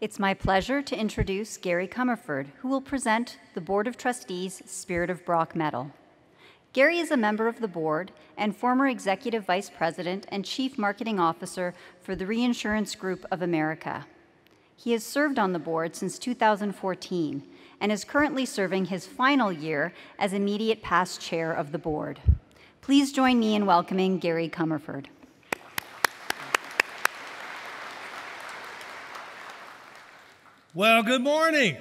It's my pleasure to introduce Gary Comerford, who will present the Board of Trustees Spirit of Brock Medal. Gary is a member of the board and former Executive Vice President and Chief Marketing Officer for the Reinsurance Group of America. He has served on the board since 2014 and is currently serving his final year as immediate past chair of the board. Please join me in welcoming Gary Comerford. Well, good morning.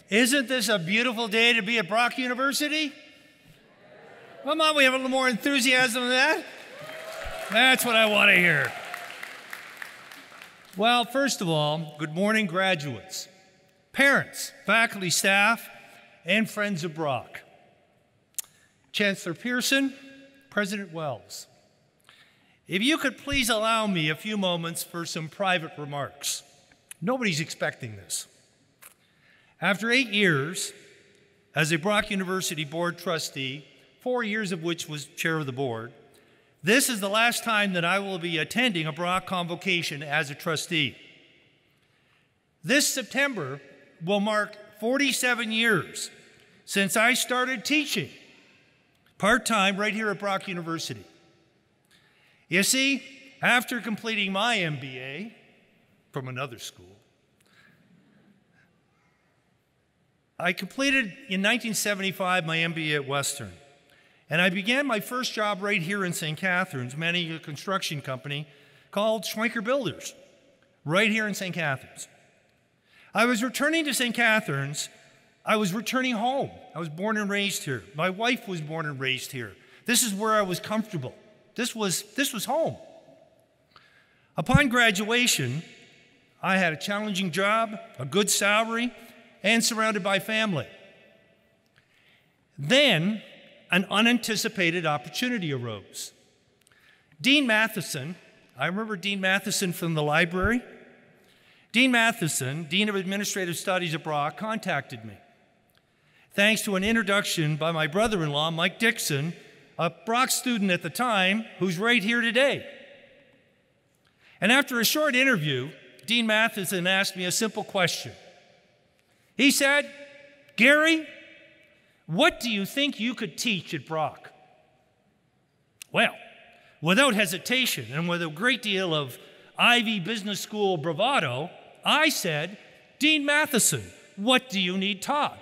Isn't this a beautiful day to be at Brock University? Come on, we have a little more enthusiasm than that. That's what I want to hear. Well, first of all, good morning, graduates, parents, faculty, staff, and friends of Brock. Chancellor Pearson, President Wells, if you could please allow me a few moments for some private remarks. Nobody's expecting this. After 8 years as a Brock University board trustee, 4 years of which was chair of the board, this is the last time that I will be attending a Brock Convocation as a trustee. This September will mark 47 years since I started teaching part-time right here at Brock University. You see, after completing my MBA from another school, I completed in 1975 my MBA at Western. And I began my first job right here in St. Catharines, managing a construction company called Schwenker Builders, right here in St. Catharines. I was returning to St. Catharines. I was returning home. I was born and raised here. My wife was born and raised here. This is where I was comfortable. This was home. Upon graduation, I had a challenging job, a good salary, and surrounded by family. Then, an unanticipated opportunity arose. Dean Matheson, I remember Dean Matheson from the library. Dean Matheson, Dean of Administrative Studies at Brock, contacted me. Thanks to an introduction by my brother-in-law, Mike Dixon, a Brock student at the time, who's right here today. And after a short interview, Dean Matheson asked me a simple question. He said, "Gary, what do you think you could teach at Brock?" Well, without hesitation and with a great deal of Ivy Business School bravado, I said, "Dean Matheson, what do you need taught?"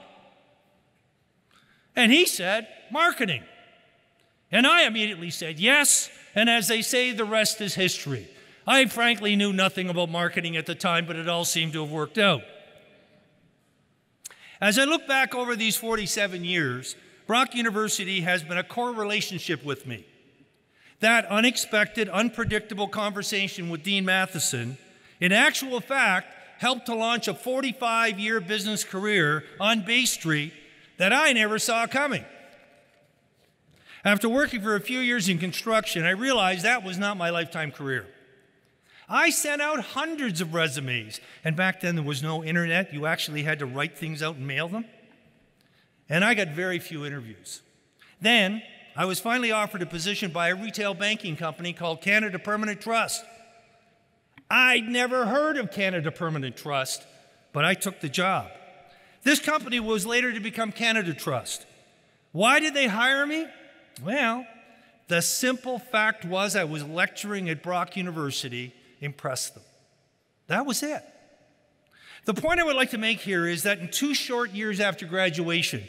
And he said, "Marketing." And I immediately said, "Yes," and as they say, the rest is history. I frankly knew nothing about marketing at the time, but it all seemed to have worked out. As I look back over these 47 years, Brock University has been a core relationship with me. That unexpected, unpredictable conversation with Dean Matheson, in actual fact, helped to launch a 45-year business career on Bay Street that I never saw coming. After working for a few years in construction, I realized that was not my lifetime career. I sent out hundreds of resumes, and back then there was no internet. You actually had to write things out and mail them. And I got very few interviews. Then I was finally offered a position by a retail banking company called Canada Permanent Trust. I'd never heard of Canada Permanent Trust, but I took the job. This company was later to become Canada Trust. Why did they hire me? Well, the simple fact was I was lecturing at Brock University, impressed them. That was it. The point I would like to make here is that in 2 short years after graduation,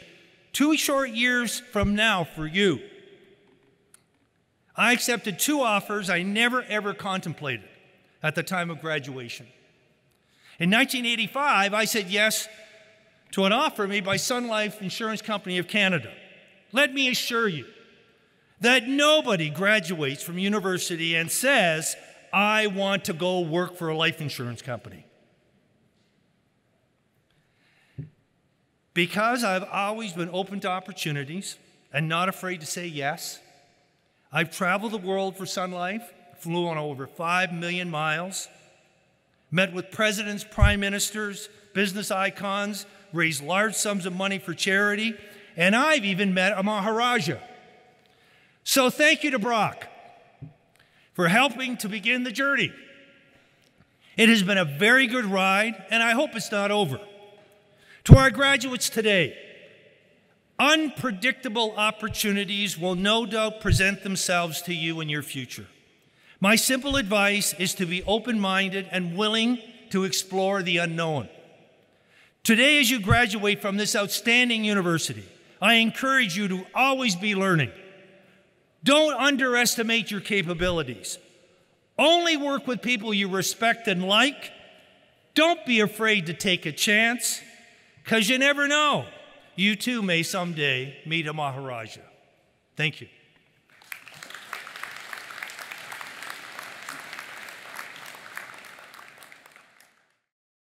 2 short years from now for you, I accepted 2 offers I never ever contemplated at the time of graduation. In 1985, I said yes to an offer made by Sun Life Insurance Company of Canada. Let me assure you that nobody graduates from university and says, "I want to go work for a life insurance company." Because I've always been open to opportunities and not afraid to say yes, I've traveled the world for Sun Life, flew on over 5 million miles, met with presidents, prime ministers, business icons, raised large sums of money for charity, and I've even met a Maharaja. So thank you to Brock for helping to begin the journey. It has been a very good ride, and I hope it's not over. To our graduates today, unpredictable opportunities will no doubt present themselves to you in your future. My simple advice is to be open-minded and willing to explore the unknown. Today, as you graduate from this outstanding university, I encourage you to always be learning. Don't underestimate your capabilities. Only work with people you respect and like. Don't be afraid to take a chance, because you never know. You too may someday meet a Maharaja. Thank you.